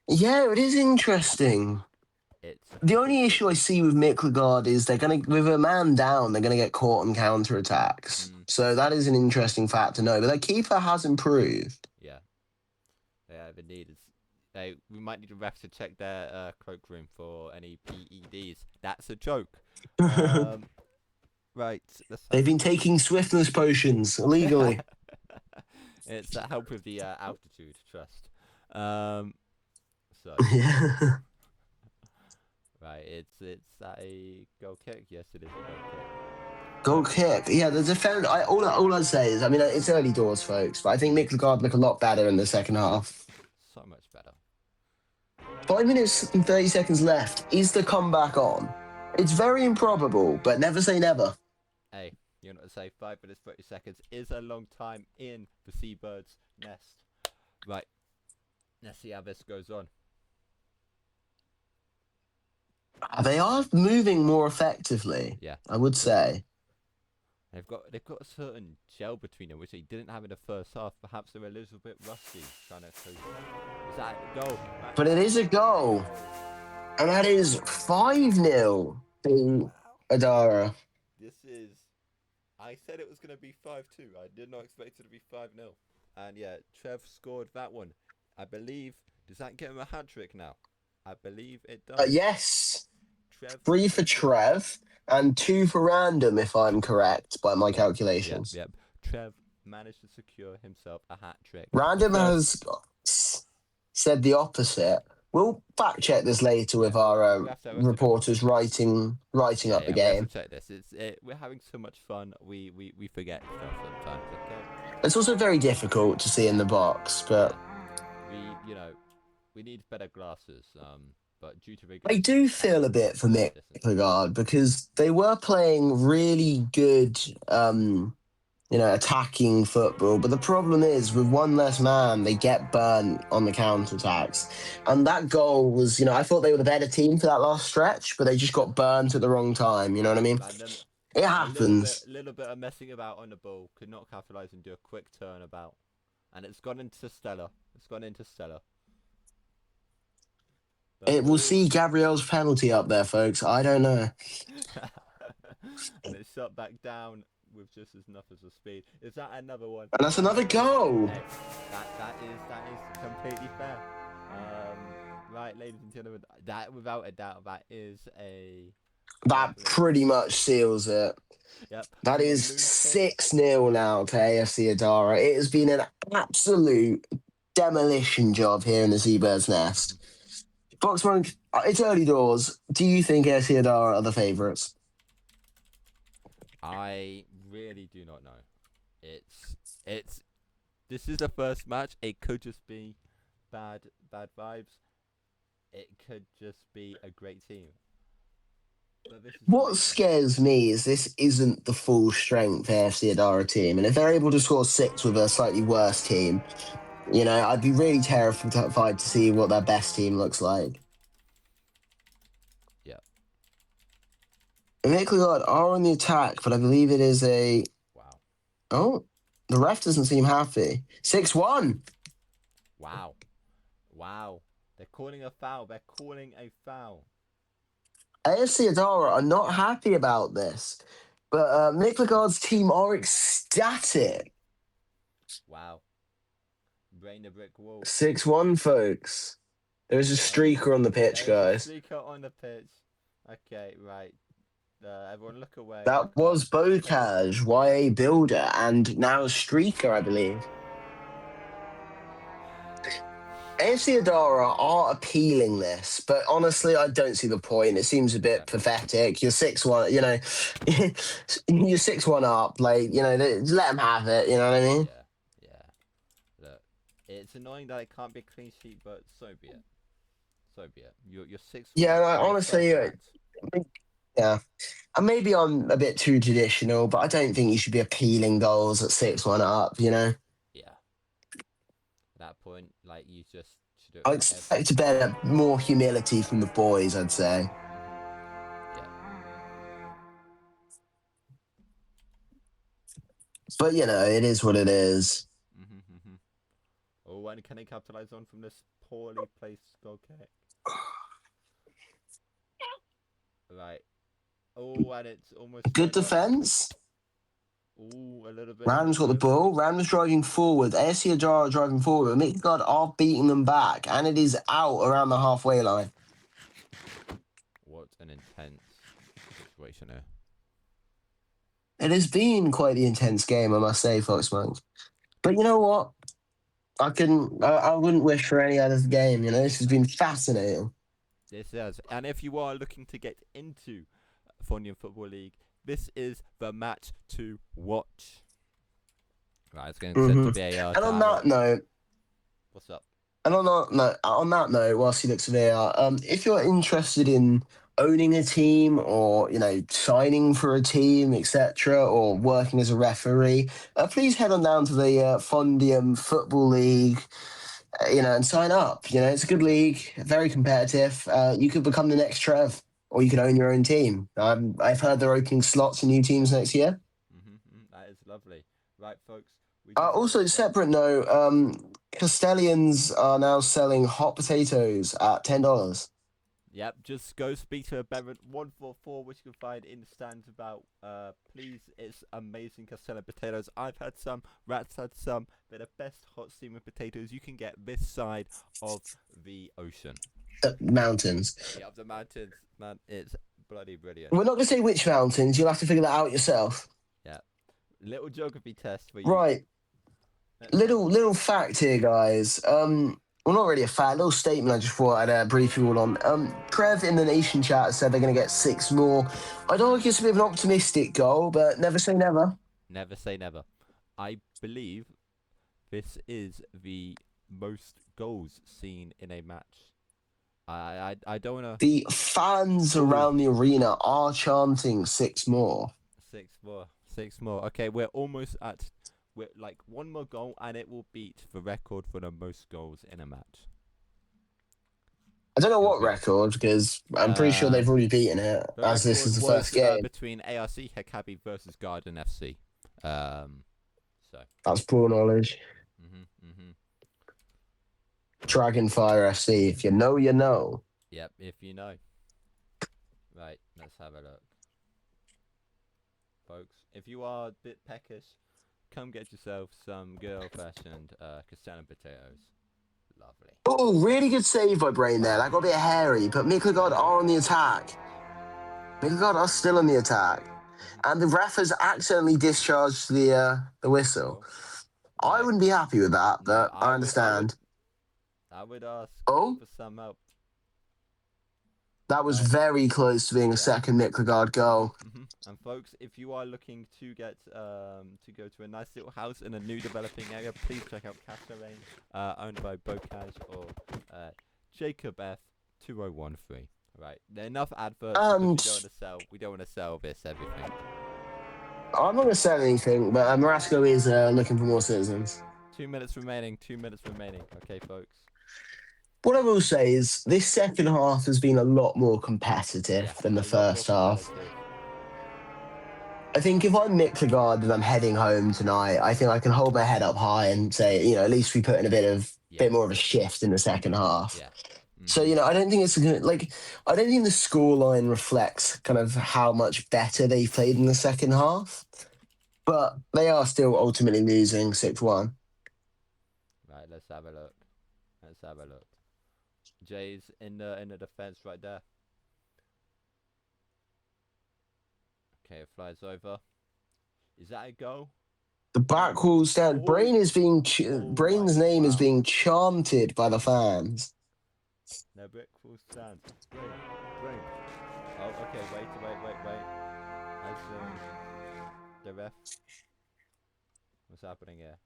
Yeah, it is interesting. The only issue I see with Miklagard is they're going to, with a man down, they're going to get caught on counter-attacks. So that is an interesting fact to know. But their keeper has improved. Yeah. Yeah, indeed. We might need a ref to check their cloakroom for any PEDs. That's a joke. Right. They've been taking swiftness potions illegally. It's that help with the altitude, trust. So. Yeah. Right, it's a goal kick. Yes, it is a goal kick. Goal kick. Yeah, the defender. All I'd say is, it's early doors, folks, but I think Miklagard look a lot better in the second half. So much better. 5 minutes and 30 seconds left. Is the comeback on? It's very improbable, but never say never. Hey, you're not to say 5 minutes 30 seconds is a long time in the seabird's nest. Right, let's see how this goes on. They are moving more effectively. Yeah, I would say. They've got a certain gel between them, which they didn't have in the first half. Perhaps they're a little bit rusty trying to. Is that a goal? Right. But it is a goal, and that is 5-0 to Audara. This is. I said it was going to be 5-2. I did not expect it to be 5-0. And yeah, Trev scored that one. I believe. Does that get him a hat trick now? I believe it does. Yes. Trev. 3 for Trev and 2 for Random, if I'm correct by my calculations. Yep. Trev managed to secure himself a hat trick. Random has said the opposite. We'll fact check this later with our reporters writing up the game. Check this. We're having so much fun. We forget stuff sometimes. Okay. It's also very difficult to see in the box, but we need better glasses. But due to I do feel a bit for Miklagard because they were playing really good, attacking football. But the problem is, with one less man, they get burnt on the counterattacks. And that goal was, I thought they were the better team for that last stretch, but they just got burnt at the wrong time. You know what I mean? It happens. A little bit of messing about on the ball, could not capitalize and do a quick turnabout, and it's gone into Stella. It will see Gabriel's penalty up there, folks. I don't know. And it's shot back down with just as enough as the speed. Is that another one? And that's another goal. Hey, that is completely fair. Right, ladies and gentlemen, that without a doubt, that pretty much seals it. Yep. That is 6-0 now to AFC Audara. It has been an absolute demolition job here in the Seabird's Nest. Foxmonk, it's early doors. Do you think AFC Audara are the favourites? I really do not know. This is the first match. It could just be bad vibes. It could just be a great team. What scares me is this isn't the full strength AFC Audara team, and if they're able to score 6 with a slightly worse team, I'd be really terrified to see what their best team looks like. Yeah. Miklagard are on the attack, but I believe it is a... Wow. Oh, the ref doesn't seem happy. 6-1. Wow. They're calling a foul. AFC Adara are not happy about this, but Miklagard's team are ecstatic. Wow. Brain a brick wall. 6-1, folks. There's a streaker on the pitch, There's guys. a streaker on the pitch. Okay, right. Everyone look away. That was Bocage, YA Builder, and now a streaker, I believe. AFC Adara are appealing this, but honestly, I don't see the point. It seems a bit pathetic. You're 6-1, you know, you're 6-1 up. Like, you know, just let them have it. You know what I mean? Yeah. Look, it's annoying that it can't be a clean sheet, but so be it. So be it. You're 6-1. Yeah, like, honestly, yeah. And maybe I'm a bit too traditional, but I don't think you should be appealing goals at 6-1 up. You know? Yeah. At that point, like, you just should do it. I expect a better, more humility from the boys, I'd say. Yeah. But you know, it is what it is. Oh, and can they capitalize on from this poorly placed goal kick? Right. Oh, and it's almost Good defense. Oh, a little bit. Rand's got the ball. Rand's driving forward. AFC Adara are driving forward. Miklagard are beating them back, and it is out around the halfway line. What an intense situation here. It has been quite the intense game, I must say, Foxmonk. But you know what? I wouldn't wish for any other game. You know, this has been fascinating. This is, and if you are looking to get into Fondian Football League, this is the match to watch. Right, it's going to send to VAR. And on that note, what's up? And on that note, whilst he looks at VAR, if you're interested in owning a team, or you know, signing for a team, etc., or working as a referee, please head on down to the Fondium Football League. You know, and sign up. You know, it's a good league, very competitive. You could become the next Trev, or you could own your own team. I've heard they're opening slots for new teams next year. That is lovely. Right, folks. Also, separate note, Castellians are now selling hot potatoes at $10. Yep, just go speak to a Bevan 144, which you can find in the stands about. Please, it's amazing Castellan potatoes. I've had some, Rat's had some. They're the best hot steaming potatoes you can get this side of the ocean. The mountains. Yep, the mountains, man, it's bloody brilliant. We're not going to say which mountains. You'll have to figure that out yourself. Yeah, little geography test for you. Right. Little fact here, guys. Well, not really a fact, little statement I just thought I'd brief you all on. Trev in the Nation chat said they're going to get 6 more. I'd argue it's a bit of an optimistic goal, but never say never. Never say never. I believe this is the most goals seen in a match. I don't want to... The fans around the arena are chanting 6 more. 6 more. 6 more. Okay, we're almost at... We're like 1 more goal, and it will beat the record for the most goals in a match. I don't know what record, because I'm pretty sure they've already beaten it, as this is the first game. Between ARC Hekabi versus Garden FC. So that's poor knowledge. Dragonfire FC. If you know, you know. Yep, if you know. Right, let's have a look, folks. If you are a bit peckish, come get yourself some good old-fashioned Castellan potatoes. Lovely. Oh, really good save by Brain there. That got a bit hairy, but Miklagard are on the attack. Miklagard are still on the attack. And the ref has accidentally discharged the whistle. I wouldn't be happy with that, but I understand. I would ask for some help. That was very close to being a second Miklagard goal. And folks, if you are looking to get to go to a nice little house in a new developing area, please check out Casa Rain, owned by Bocage or Jacob F2013. Right, there are enough adverts. We don't want to sell this everything. I'm not going to sell anything, but Marasco is looking for more citizens. 2 minutes remaining. 2 minutes remaining. Okay, folks. What I will say is this second half has been a lot more competitive than the first half. I think if I'm Miklagard and I'm heading home tonight, I think I can hold my head up high and say, you know, at least we put in a bit more of a shift in the second half. Yeah. So, I don't think it's gonna I don't think the scoreline reflects kind of how much better they played in the second half. But they are still ultimately losing 6-1. Right, let's have a look. Jay's in the defense right there. Okay, it flies over. Is that a goal? The back wall stand. Brain is being Brain's name is being chanted by the fans. No brick full stand. Brain. Oh, okay. Wait. As the ref. What's happening here?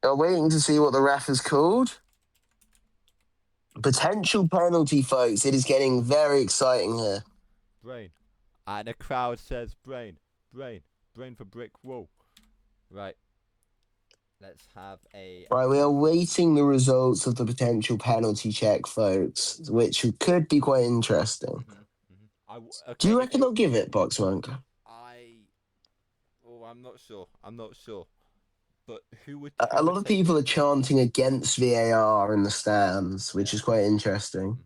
They're waiting to see what the ref has called. Potential penalty, folks. It is getting very exciting here. Brain. And the crowd says brain for brick wall. Right. Let's have a... Right, we are waiting the results of the potential penalty check, folks, which could be quite interesting. Okay, do you reckon they'll give it, Boxmonk? I'm not sure. But who would... A lot of people are chanting against VAR in the stands, which is quite interesting.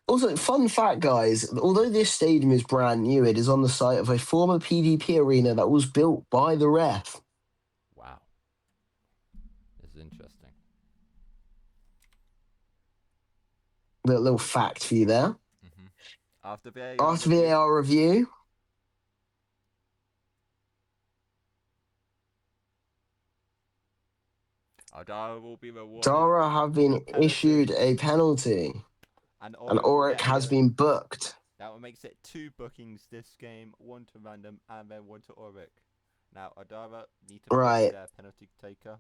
Also, fun fact, guys, although this stadium is brand new, it is on the site of a former PvP arena that was built by the ref. Wow. This is interesting. Little fact for you there. After After VAR review. Audara will be rewarded. Audara have been issued a penalty. And Auric has been booked. That makes it 2 bookings this game, 1 to random and then 1 to Auric. Now Audara need to find their penalty taker.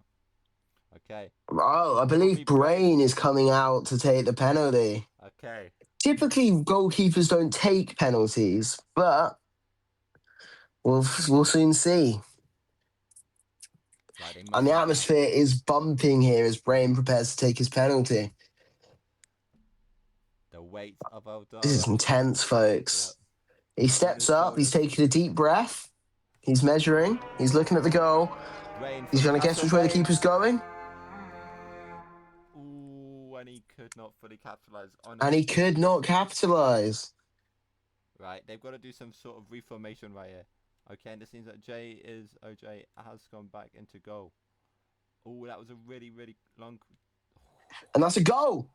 Okay. Oh, I believe Brain is coming out to take the penalty. Okay. Typically, goalkeepers don't take penalties, but we'll soon see. Right, and the atmosphere is bumping here as Brain prepares to take his penalty. The weight of Audara. This is intense, folks. Yep. He steps up. He's taking a deep breath. He's measuring. He's looking at the goal. He's trying to guess which way the keeper's going. Ooh, and he could not fully capitalize on it. And he could not capitalize. Right, they've got to do some sort of reformation right here. Okay, and it seems that OJ has gone back into goal. Oh, that was a really, really long... And that's a goal!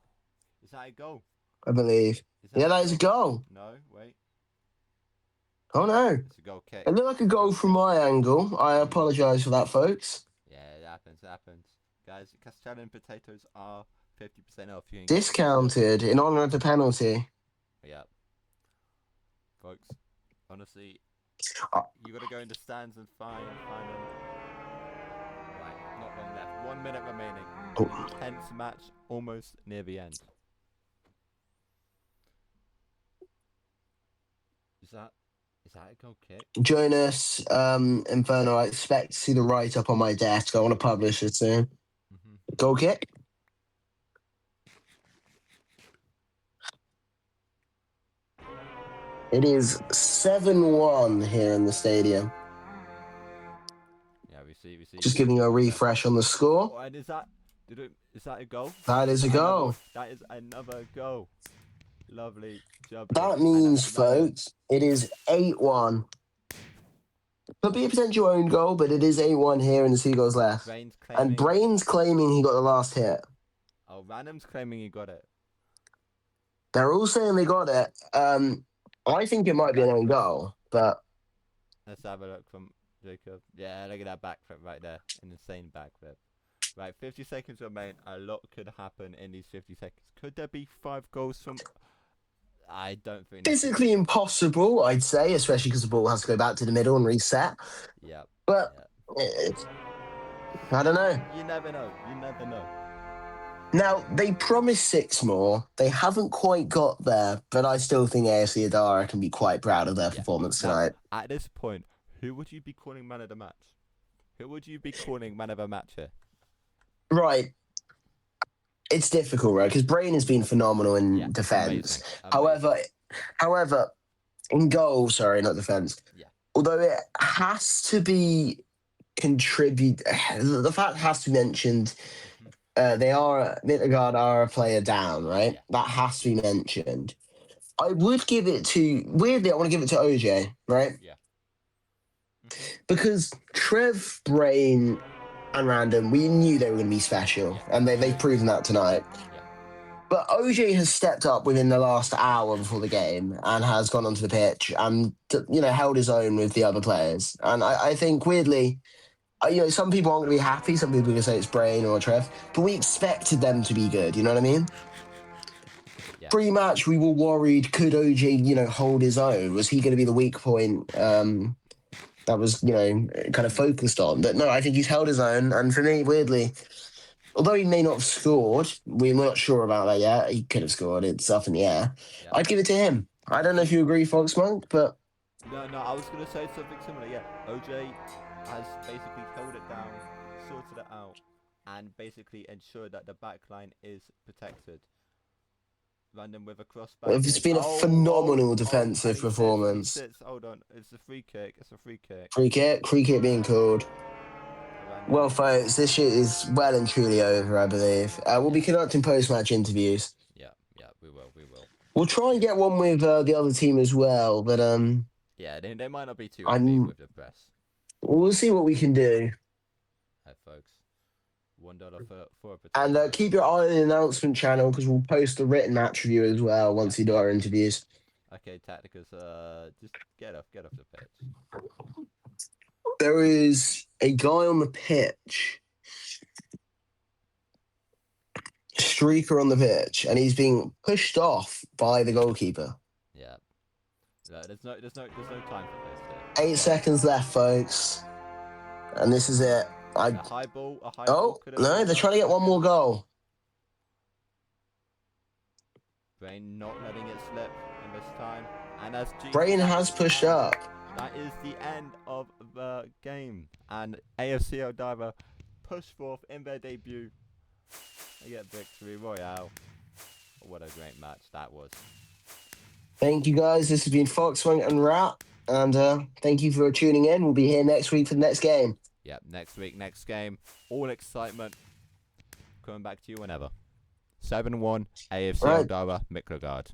Is that a goal? I believe. That is a goal. No, wait. Oh, no. It's a goal kick. It looked like a goal from my angle. I apologise for that, folks. Yeah, it happens. Guys, Castellan potatoes are 50% off. Discounted in honour of the penalty. Yeah. Folks, honestly, you got to go in the stands and find them. Right, not long left. 1 minute remaining. Tense match, almost near the end. Is that a goal kick? Jonas, Inferno, I expect to see the write-up on my desk. I want to publish it soon. Goal kick? It is 7-1 here in the stadium. Yeah, we see. Just giving you a refresh on the score. Oh, and is that a goal? That is a goal. That is another goal. Lovely job. That means, folks, it is 8-1. Could be a potential own goal, but it is 8-1 here in the Seagulls left. And Brain's claiming he got the last hit. Oh, Random's claiming he got it. They're all saying they got it. I think it might be an own goal, but... Let's have a look from Jacob. Yeah, look at that backflip right there. An insane backflip. Right, 50 seconds remain. A lot could happen in these 50 seconds. Could there be 5 goals from... I don't think... Physically impossible, I'd say, especially because the ball has to go back to the middle and reset. Yeah. But, I don't know. You never know. Now, they promised 6 more. They haven't quite got there, but I still think AFC Audara can be quite proud of their performance tonight. Now, at this point, who would you be calling man of the match? Who would you be calling man of the match here? Right. It's difficult, right? Because Brain has been phenomenal in defence. Amazing. However, in goal, sorry, not defence. Yeah. Although it has to be contribute. The fact has to be mentioned. Miklagard are a player down, right? Yeah. That has to be mentioned. I would give it to weirdly. I want to give it to OJ, right? Yeah. Because Trev, Brain, and Random, we knew they were going to be special, and they've proven that tonight. Yeah. But OJ has stepped up within the last hour before the game and has gone onto the pitch and held his own with the other players. And I think weirdly, some people aren't going to be happy. Some people are going to say it's Brain or Trev, but we expected them to be good. You know what I mean? Yeah. Pre-match, we were worried: could OJ, hold his own? Was he going to be the weak point? That was, kind of focused on. But no, I think he's held his own. And for me, weirdly, although he may not have scored, we're not sure about that yet. He could have scored. It's up in the air. Yeah. I'd give it to him. I don't know if you agree, Fox Monk, but No, I was gonna say something similar. Yeah, OJ has basically held it down, sorted it out, and basically ensured that the back line is protected. Random with a crossback. it's been a phenomenal defensive performance. Hold on, it's a free kick. It's a free kick. Free kick being called. Random. Well, folks, this shit is well and truly over, I believe. We'll be conducting post-match interviews. Yeah, we will. We'll try and get one with the other team as well, but yeah, they might not be too happy with the press. we'll see what we can do. Hey, folks, $1 for a potato. And keep your eye on the announcement channel because we'll post a written match review as well once we do our interviews. Okay, Tacticus, just get off the pitch. There is a guy on the pitch, streaker on the pitch, and he's being pushed off by the goalkeeper. Yeah. There's no time for this. 8 seconds left, folks, and this is it. A high ball. Oh could've no, been they're trying to get one more goal. Brain not letting it slip in this time, and as Brain has pushed up. That is the end of the game, and AFC Audara push forth in their debut. They get victory royale. What a great match that was. Thank you guys. This has been Fox, Wing, and Rat, and thank you for tuning in. We'll be here next week for the next game. Yep, next week, next game. All excitement. Coming back to you whenever. 7-1 AFC Right. Audara Miklagard.